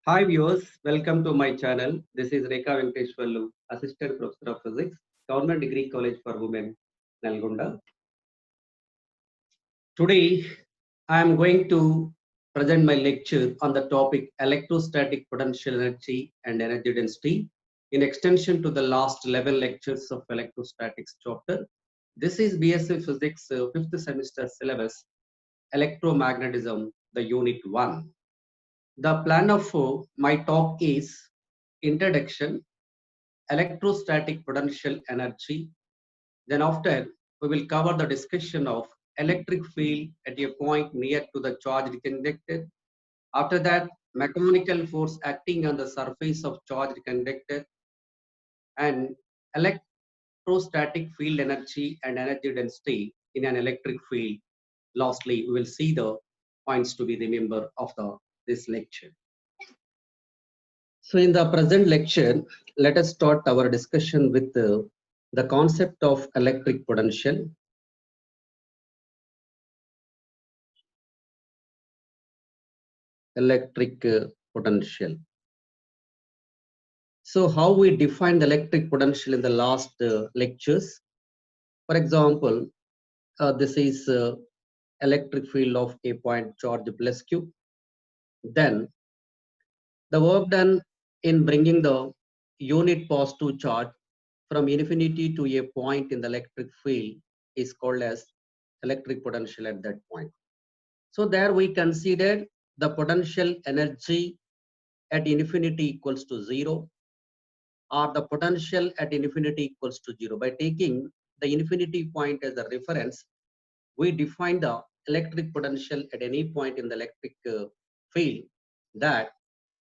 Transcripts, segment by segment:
Hi viewers, welcome to my channel. This is Rekha Venkateshwarlu, Assistant Professor of Physics, Government Degree College for Women, Nalgonda. Today, I am going to present my lecture on the topic electrostatic potential energy and energy density in extension to the last 11 lectures of electrostatics chapter. This is BSc Physics 5th semester syllabus, Electromagnetism, the unit 1. The plan of my talk is introduction, electrostatic potential energy. Then after, we will cover the discussion of electric field at a point near to the charged conductor. After that, mechanical force acting on the surface of charged conductor and electrostatic field energy and energy density in an electric field. Lastly, we will see the points to be remembered of this lecture. So in the present lecture, let us start our discussion with the concept of electric potential. Electric potential. So how we defined electric potential in the last lectures. For example, this is electric field of a point charge plus Q. Then the work done in bringing the unit positive charge from infinity to a point in the electric field is called as electric potential at that point. So there we considered the potential energy at infinity equals to 0 or the potential at infinity equals to 0. By taking the infinity point as a reference, we define the electric potential at any point in the electric field, that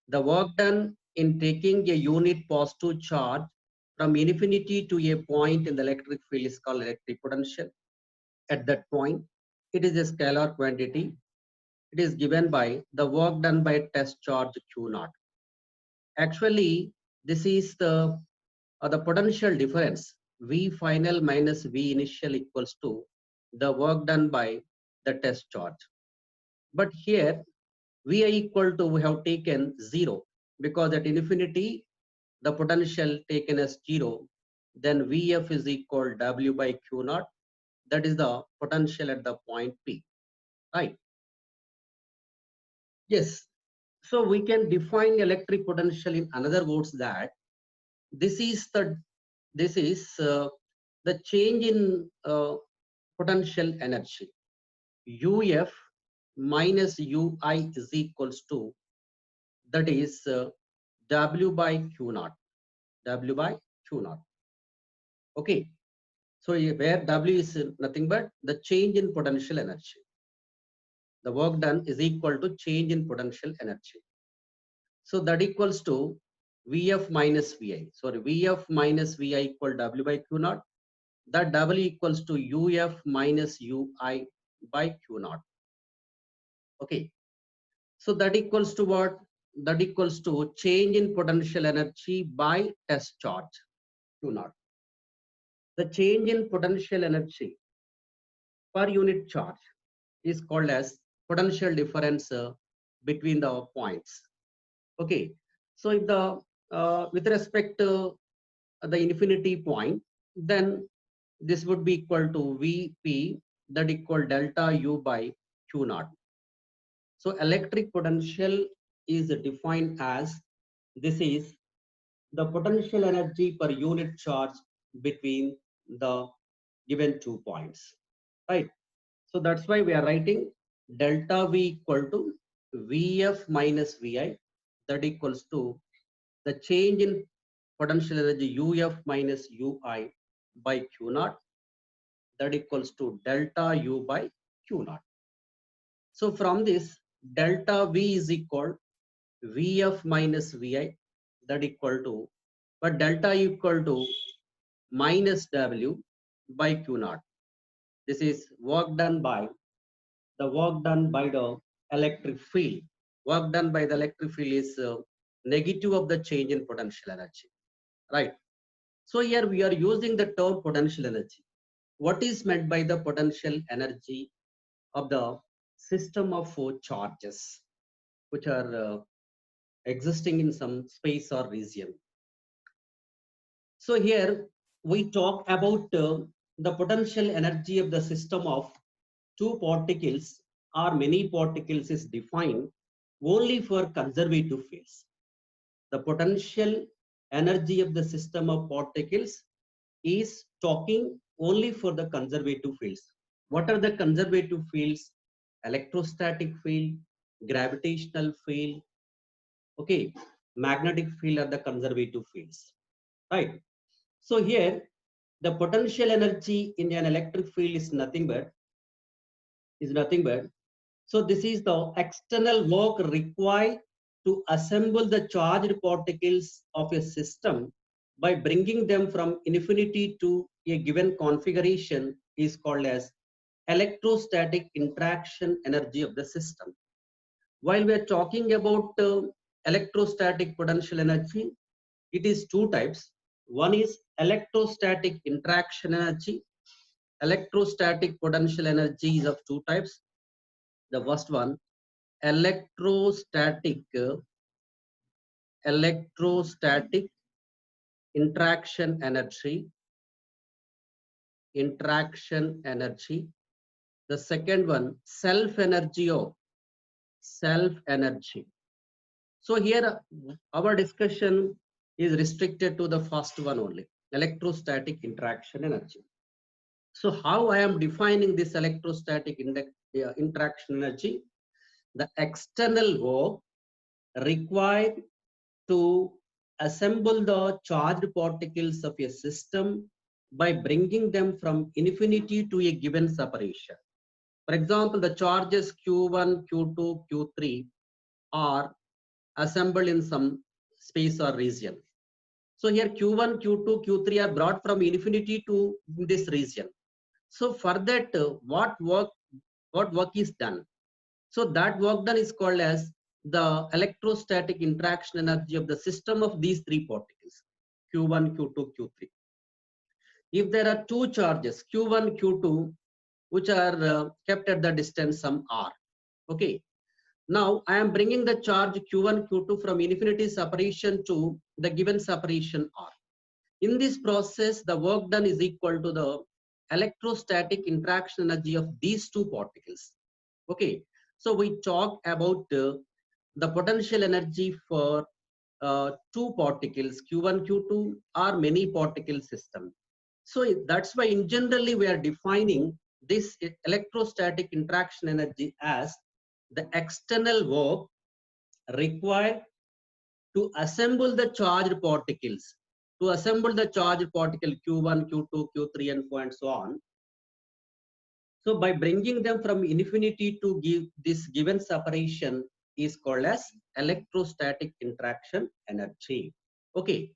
the work done in taking a unit positive charge from infinity to a point in the electric field is called electric potential. At that point, it is a scalar quantity. It is given by the work done by test charge Q0. Actually, this is the potential difference V final minus V initial equals to the work done by the test charge. But here Vi equal to, we have taken 0 because at infinity the potential taken as 0, then Vf is equal W by Q naught. That is the potential at the point P, right? Yes. So we can define electric potential in another words that this is the change in potential energy. UF minus UI is equals to, that is W by Q naught. W by Q naught. Okay. So where W is nothing but the change in potential energy. The work done is equal to change in potential energy. So that equals to Vf minus Vi. Sorry, Vf minus Vi equal W by Q naught. That W equals to UF minus UI by Q naught. Okay. So that equals to what? That equals to change in potential energy by test charge Q naught. The change in potential energy per unit charge is called as potential difference between the points. Okay. So if the with respect to the infinity point, then this would be equal to Vp, that equal delta U by Q naught. So electric potential is defined as, this is the potential energy per unit charge between the given 2 points, right? So that's why we are writing delta V equal to Vf minus Vi, that equals to the change in potential energy Uf minus Ui by Q naught, that equals to delta U by Q naught. So from this, delta V is equal Vf minus Vi, that equal to, but delta equal to minus W by Q naught. This is work done by the electric field. Work done by the electric field is negative of the change in potential energy, right? So here we are using the term potential energy. What is meant by the potential energy of the system of 4 charges, which are existing in some space or region. So here we talk about the potential energy of the system of two particles or many particles is defined only for conservative fields. The potential energy of the system of particles is talking only for the conservative fields. What are the conservative fields? Electrostatic field, gravitational field, okay, magnetic field are the conservative fields, right? So here the potential energy in an electric field is nothing but so this is the external work required to assemble the charged particles of a system by bringing them from infinity to a given configuration is called as electrostatic interaction energy of the system. While we are talking about electrostatic potential energy, it is two types. One is electrostatic interaction energy. Electrostatic potential energy is of two types. The first one, electrostatic interaction energy. The second one, self energy. So here our discussion is restricted to the first one only, electrostatic interaction energy. So how I am defining this electrostatic interaction energy? The external work required to assemble the charged particles of a system by bringing them from infinity to a given separation. For example, the charges Q1, Q2, Q3 are assembled in some space or region. So here Q1, Q2, Q3 are brought from infinity to this region. So for that, what work is done? So that work done is called as the electrostatic interaction energy of the system of these three particles, Q1, Q2, Q3. If there are two charges, Q1, Q2, which are kept at the distance some r, okay. Now I am bringing the charge Q1, Q2 from infinity separation to the given separation r. In this process, the work done is equal to the electrostatic interaction energy of these two particles. Okay, so we talk about the potential energy for two particles, Q1, Q2, or many particle system. So that's why in generally we are defining this electrostatic interaction energy as the external work required to assemble the charged particles. To assemble the charged particle Q1, Q2, Q3, and so on. So by bringing them from infinity to give this given separation is called as electrostatic interaction energy. Okay,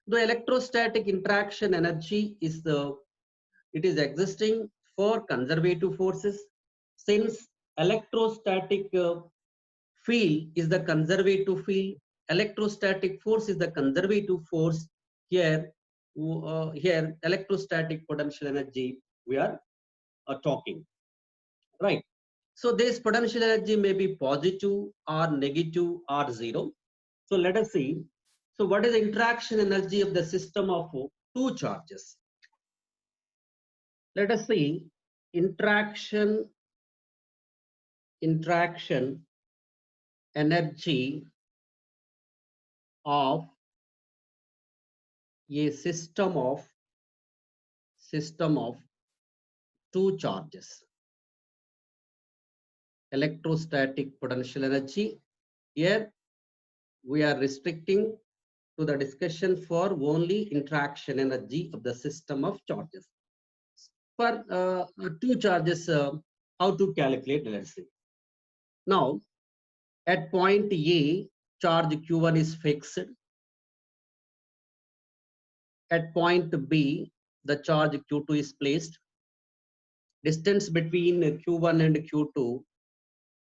the electrostatic interaction energy is it is existing for conservative forces. Since electrostatic field is the conservative field, electrostatic force is the conservative force. Here electrostatic potential energy we are talking, right? So this potential energy may be positive or negative or zero. So let us see. So what is the interaction energy of the system of two charges? Let us see interaction energy of a system of two charges. Electrostatic potential energy. Here we are restricting to the discussion for only interaction energy of the system of charges. For two charges, how to calculate? Let's see. Now, at point A, charge Q1 is fixed. At point B, the charge Q2 is placed. Distance between Q1 and Q2,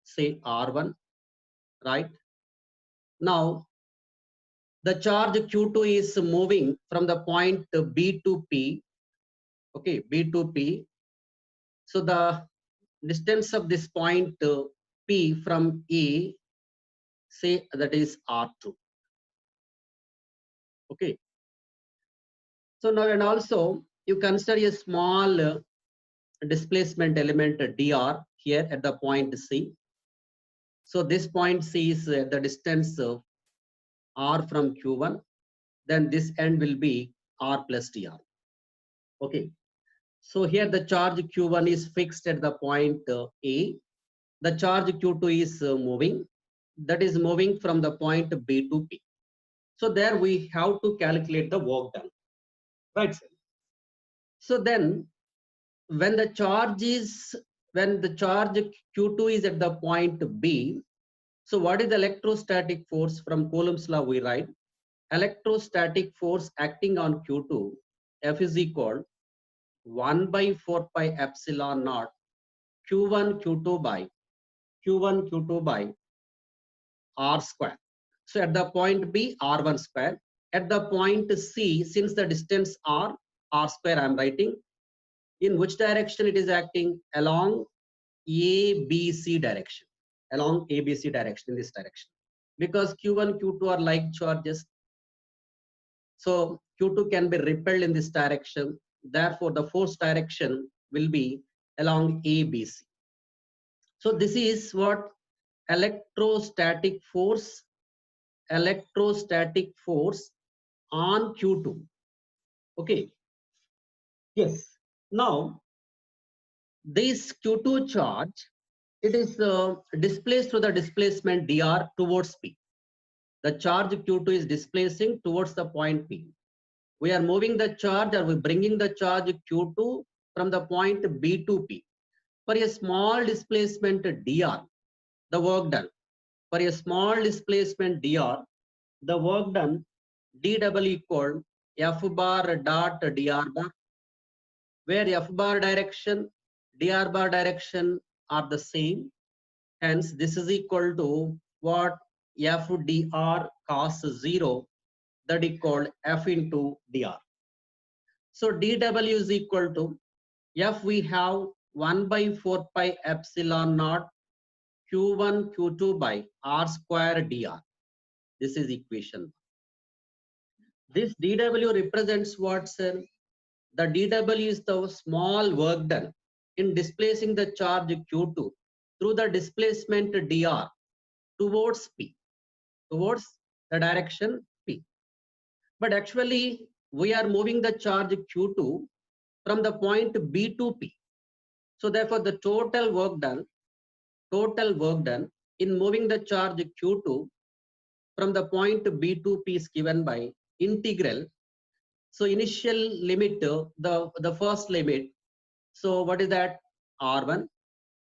say R1, right? Now, the charge Q2 is moving from the point B to P, okay, B to P. So the distance of this point P from E, say that is R2. Okay. So now, and also you consider a small displacement element dr here at the point C. So this point C is the distance r from q1. Then this end will be r plus dr. Okay. So here the charge q1 is fixed at the point A. The charge q2 is moving. That is moving from the point B to P. So there we have to calculate the work done. Right, sir? So then when the charge q2 is at the point B, so what is the electrostatic force? From Coulomb's law we write electrostatic force acting on q2, F is equal 1 by 4 pi epsilon naught q1 q2 by r square. So at the point B, r1 square. At the point C, since the distance r square I am writing, in which direction it is acting? Along ABC direction. Along ABC direction, in this direction. Because q1, q2 are like charges. So q2 can be repelled in this direction. Therefore, the force direction will be along ABC. So this is what electrostatic force on q2. Okay. Yes. Now this q2 charge, it is displaced through the displacement dr towards P. The charge q2 is displacing towards the point P. We are moving the charge, or we bringing the charge q2 from the point B to P. For a small displacement dr, the work done. For a small displacement dr, the work done dw equal f bar dot dr bar, where f bar direction, dr bar direction are the same. Hence, this is equal to what? F dr cos 0, that is called f into dr. So dw is equal to f, we have 1 by 4 pi epsilon naught q1 q2 by r square dr. This is equation. This dw represents what, sir? The dw is the small work done in displacing the charge q2 through the displacement dr towards P, towards the direction P. But actually, we are moving the charge q2 from the point B to P. So therefore, the total work done in moving the charge q2 from the point B to P is given by integral. So initial limit, the first limit. So what is that? R1.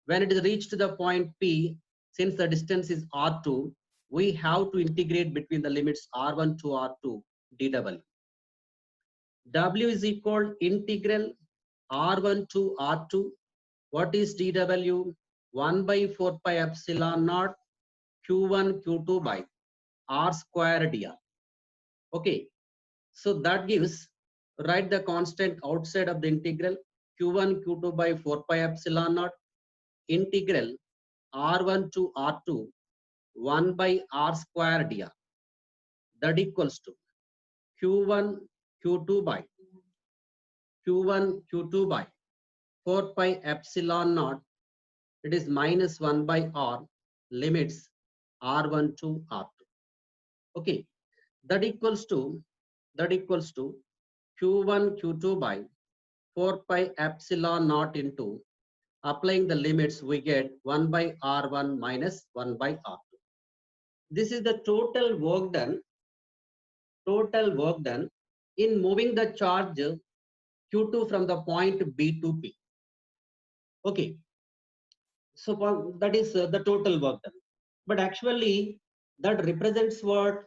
When it is reached to the point P, since the distance is R2, we have to integrate between the limits R1 to R2 dw. W is equal integral R1 to R2. What is dw? 1 by 4 pi epsilon naught q1 q2 by r square dr. Okay. So that gives, write the constant outside of the integral q1 q2 by 4 pi epsilon naught integral r1 to r2 1 by r square dr. That equals to q1 q2 by 4 pi epsilon naught, it is minus 1 by r, limits r1 to r2. Okay, that equals to q1 q2 by 4 pi epsilon naught into, applying the limits, we get 1 by r1 minus 1 by r2. This is the total work done in moving the charge q2 from the point B to P. Okay, so that is the total work done. But actually, that represents what?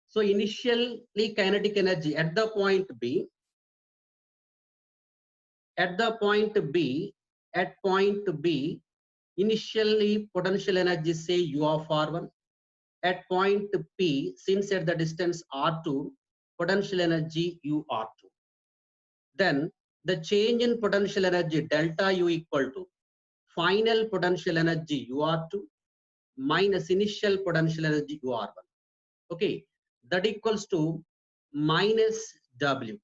So initially kinetic energy at the point B, initially potential energy, say U of R1. At point P, since at the distance R2, potential energy U R2. Then the change in potential energy delta U equal to final potential energy UR2 minus initial potential energy UR1. Okay, that equals to minus W.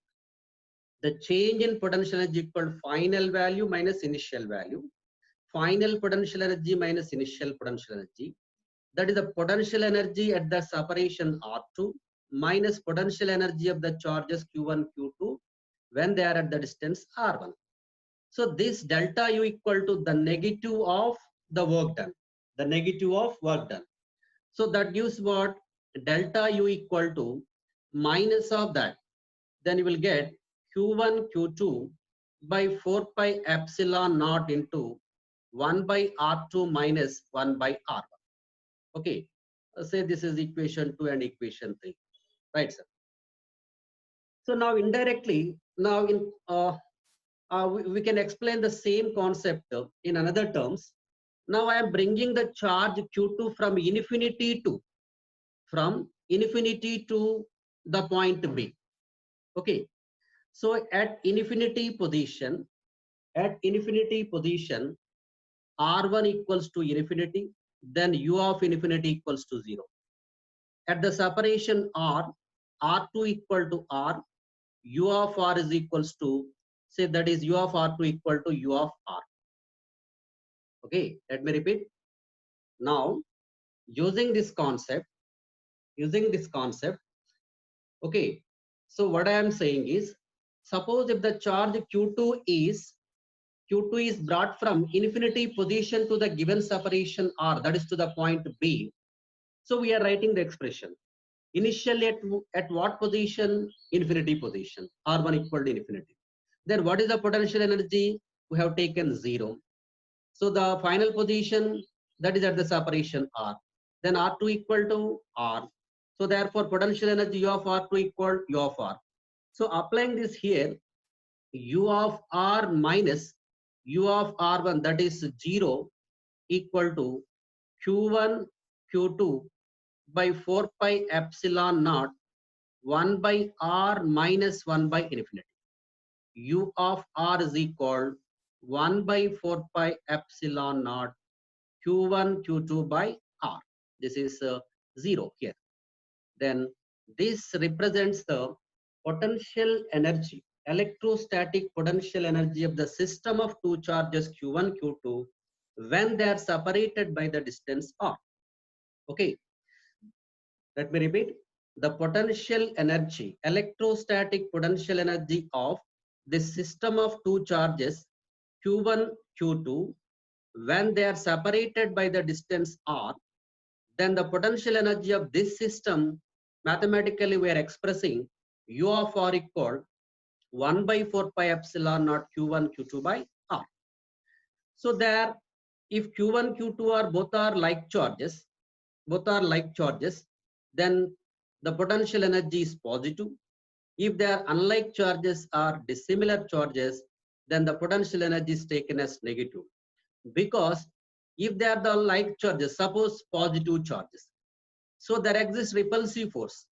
The change in potential energy equal final value minus initial value. Final potential energy minus initial potential energy. That is the potential energy at the separation R2 minus potential energy of the charges Q1, Q2 when they are at the distance R1. So this delta U equal to the negative of the work done. The negative of work done. So that gives what? Delta U equal to minus of that. Then you will get Q1, Q2 by 4 pi epsilon naught into 1 by R2 minus 1 by R1. Okay, say this is equation 2 and equation 3, right, sir? So now indirectly, now in we can explain the same concept in another terms. Now I am bringing the charge Q2 from infinity to the point B. Okay, so at infinity position, R1 equals to infinity, then U of infinity equals to 0. At the separation R, R2 equal to R, U of R is equals to, say that is U of R2 equal to U of R. Okay, let me repeat. Now, using this concept, okay, so what I am saying is, suppose if the charge Q2 is brought from infinity position to the given separation R, that is to the point B. So we are writing the expression. Initially at what position? Infinity position. R1 equal to infinity. Then what is the potential energy? We have taken 0. So the final position, that is at the separation R. Then R2 equal to R. So therefore potential energy U of R2 equal U of R. So applying this here, U of R minus U of R1, that is 0, equal to Q1 Q2 by 4 pi epsilon naught 1 by R minus 1 by infinity. U of R is equal 1 by 4 pi epsilon naught Q1 Q2 by R. This is 0 here. Then this represents the potential energy, electrostatic potential energy of the system of two charges Q1, Q2 when they are separated by the distance R. Okay, let me repeat. The potential energy, electrostatic potential energy of this system of two charges Q1, Q2 when they are separated by the distance R, then the potential energy of this system, mathematically we are expressing U of R equal 1 by 4 pi epsilon naught Q1, Q2 by R. So there, if Q1, Q2 are both are like charges, then the potential energy is positive. If they are unlike charges or dissimilar charges, then the potential energy is taken as negative. Because if they are the like charges, suppose positive charges, so there exists repulsive force.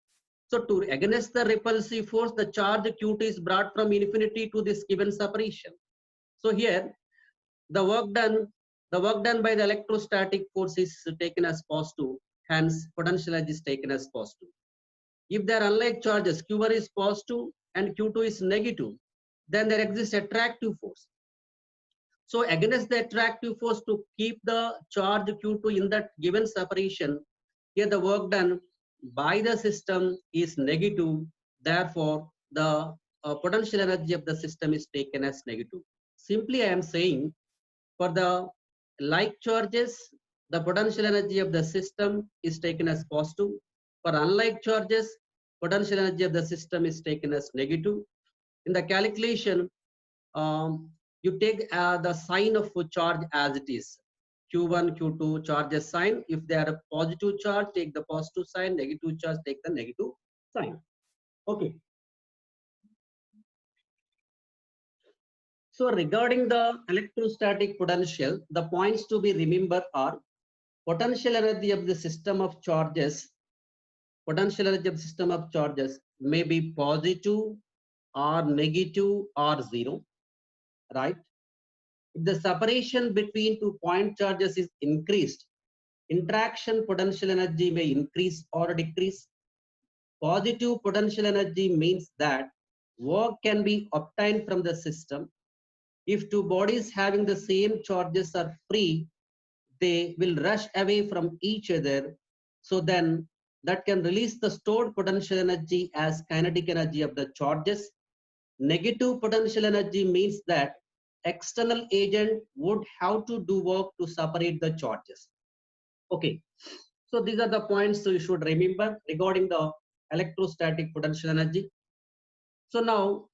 So to against the repulsive force, the charge Q2 is brought from infinity to this given separation. So here, the work done by the electrostatic force is taken as positive, hence potential energy is taken as positive. If there are unlike charges, Q1 is positive and Q2 is negative, then there exists attractive force. So against the attractive force to keep the charge Q2 in that given separation, here the work done by the system is negative. Therefore, the potential energy of the system is taken as negative. Simply, I am saying for the like charges, the potential energy of the system is taken as positive. For unlike charges, potential energy of the system is taken as negative. In the calculation, you take the sign of charge as it is. Q1, Q2 charges sign. If they are a positive charge, take the positive sign. Negative charge, take the negative sign. Okay. So regarding the electrostatic potential, the points to be remembered are potential energy of the system of charges. Potential energy of the system of charges may be positive or negative or 0, right? If the separation between 2 point charges is increased, interaction potential energy may increase or decrease. Positive potential energy means that work can be obtained from the system. If two bodies having the same charges are free, they will rush away from each other. So then that can release the stored potential energy as kinetic energy of the charges. Negative potential energy means that external agent would have to do work to separate the charges. Okay, so these are the points you should remember regarding the electrostatic potential energy. So now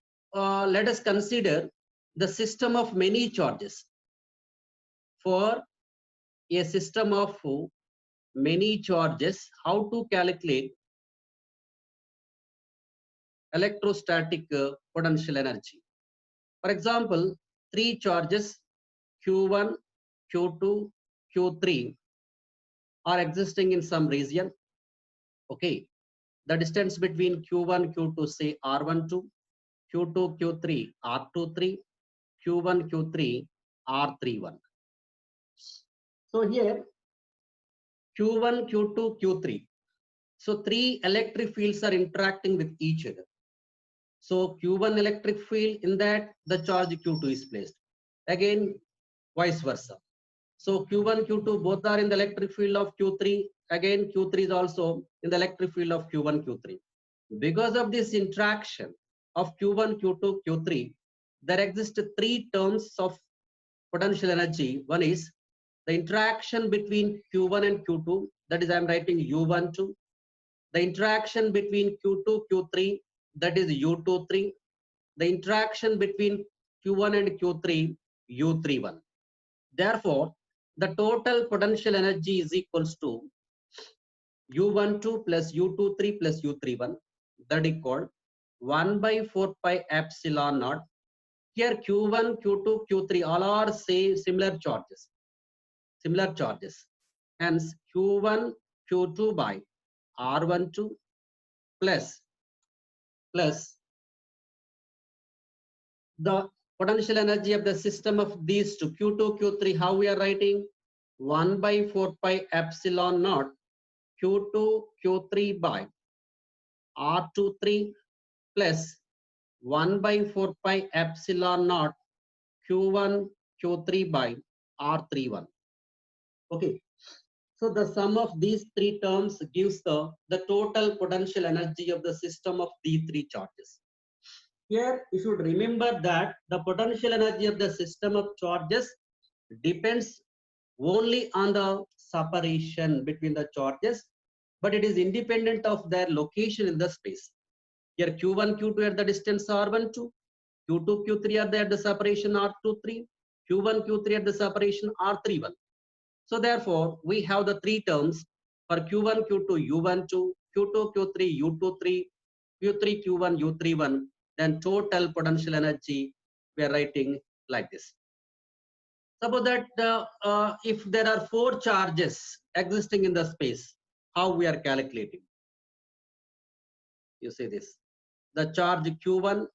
let us consider the system of many charges. For a system of many charges, how to calculate electrostatic potential energy. For example, three charges Q1, Q2, Q3 are existing in some region. Okay, the distance between Q1, Q2 say R12, Q2, Q3 R23, Q1, Q3 R31. So here Q1, Q2, Q3. So three electric fields are interacting with each other. So Q1 electric field, in that the charge Q2 is placed. Again, vice versa. So Q1, Q2 both are in the electric field of Q3. Again, Q3 is also in the electric field of Q1, Q3. Because of this interaction of Q1, Q2, Q3, there exist three terms of potential energy. One is the interaction between Q1 and Q2, that is I am writing U12. The interaction between Q2, Q3, that is U23. The interaction between Q1 and Q3, U31. Therefore, the total potential energy is equals to U12 plus U23 plus U31, that is called 1 by 4 pi epsilon naught. Here Q1, Q2, Q3 all are say similar charges. Hence Q1, Q2 by R12 plus the potential energy of the system of these two, Q2, Q3, how we are writing? 1 by 4 pi epsilon naught Q2, Q3 by R23 plus 1 by 4 pi epsilon naught Q1, Q3 by R31. Okay. So the sum of these three terms gives the total potential energy of the system of these three charges. Here you should remember that the potential energy of the system of charges depends only on the separation between the charges, but it is independent of their location in the space. Here Q1, Q2 at the distance R12, Q2, Q3 are there at the separation R23, Q1, Q3 at the separation R31. So therefore, we have the three terms for Q1, Q2, U12, Q2, Q3, U23, Q3, Q1, U31. Then total potential energy we are writing like this. Suppose that if there are four charges existing in the space, how we are calculating? You see this. The charge Q1,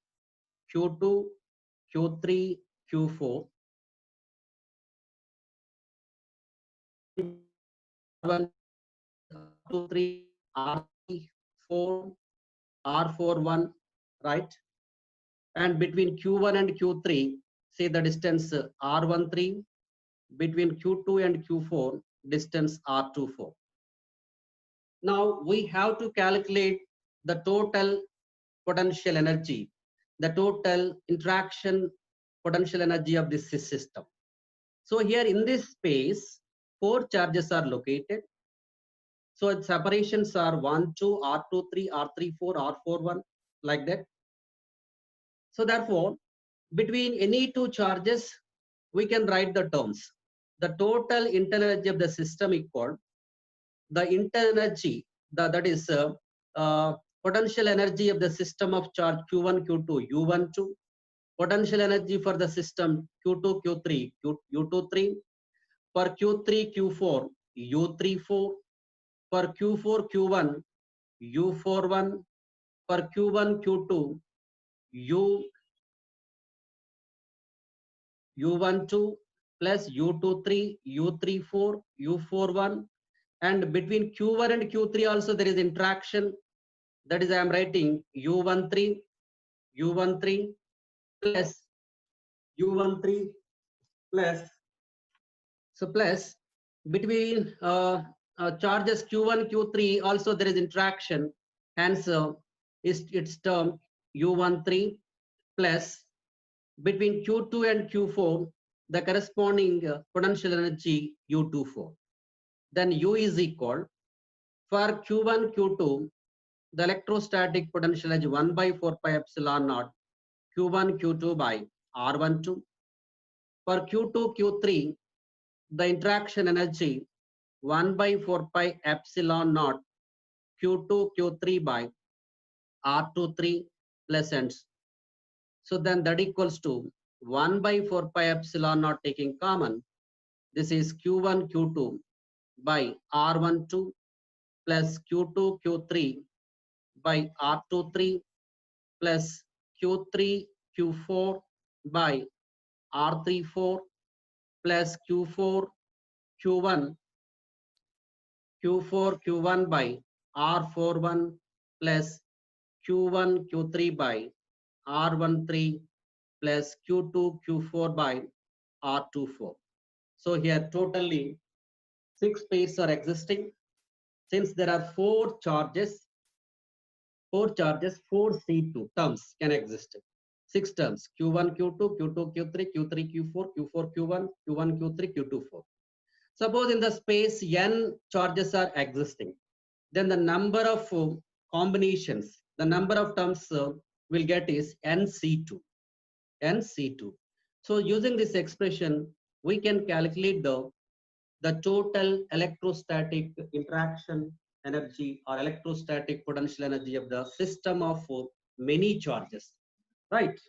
Q2, Q3, Q4. R1, R2, 3, R3, 4, R4, 1, right? And between Q1 and Q3, say the distance R13, between Q2 and Q4, distance R24. Now we have to calculate the total potential energy, the total interaction potential energy of this system. So here in this space, four charges are located. So its separations are 1, 2, R23, R34, R41, like that. So therefore, between any two charges, we can write the terms. The total internal energy of the system equal the internal energy, that is potential energy of the system of charge Q1, Q2, U12, potential energy for the system Q2, Q3, U23, for Q3, Q4, U34, for Q4, Q1, U41, for Q1, Q2, U12 plus U23, U34, U41, And between Q1 and Q3 also there is interaction. That is, I am writing U13 plus U13 plus, so plus between charges Q1, Q3 also there is interaction. Hence, its term U13 plus between Q2 and Q4 the corresponding potential energy U24. Then U is equal, for Q1, Q2, the electrostatic potential is 1 by 4 pi epsilon naught Q1, Q2 by R12. For Q2, Q3, the interaction energy 1 by 4 pi epsilon naught Q2, Q3 by R23 plus ends. So then that equals to 1 by 4 pi epsilon naught taking common. This is Q1, Q2 by R12 plus Q2, Q3 by R23 plus Q3, Q4 by R34 plus Q4, Q1, Q1 by R41 plus Q1, Q3 by R13 plus Q2, Q4 by R24. So here totally 6 pairs are existing. Since there are 4 charges, 4 C2 terms can exist. 6 terms Q1, Q2, Q2, Q3, Q3, Q4, Q4, Q1, Q1, Q3, Q2, 4. Suppose in the space n charges are existing, then the number of combinations, the number of terms we'll get is NC2. NC2. So using this expression, we can calculate the total electrostatic interaction energy or electrostatic potential energy of the system of many charges, right?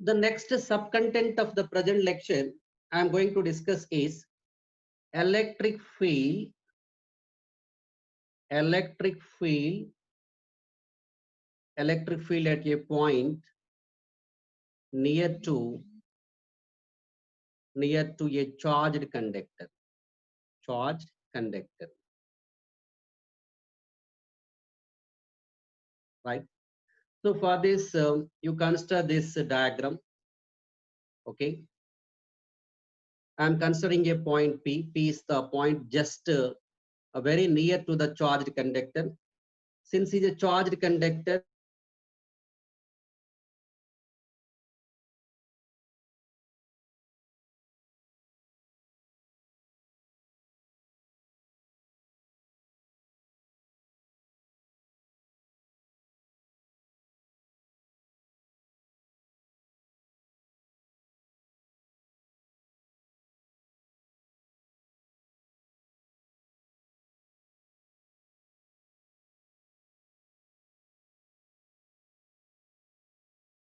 The next subcontent of the present lecture I am going to discuss is electric field at a point near to a charged conductor. Right. So for this, you consider this diagram. Okay. I am considering a point P. P is the point just very near to the charged conductor. Since it is a charged conductor,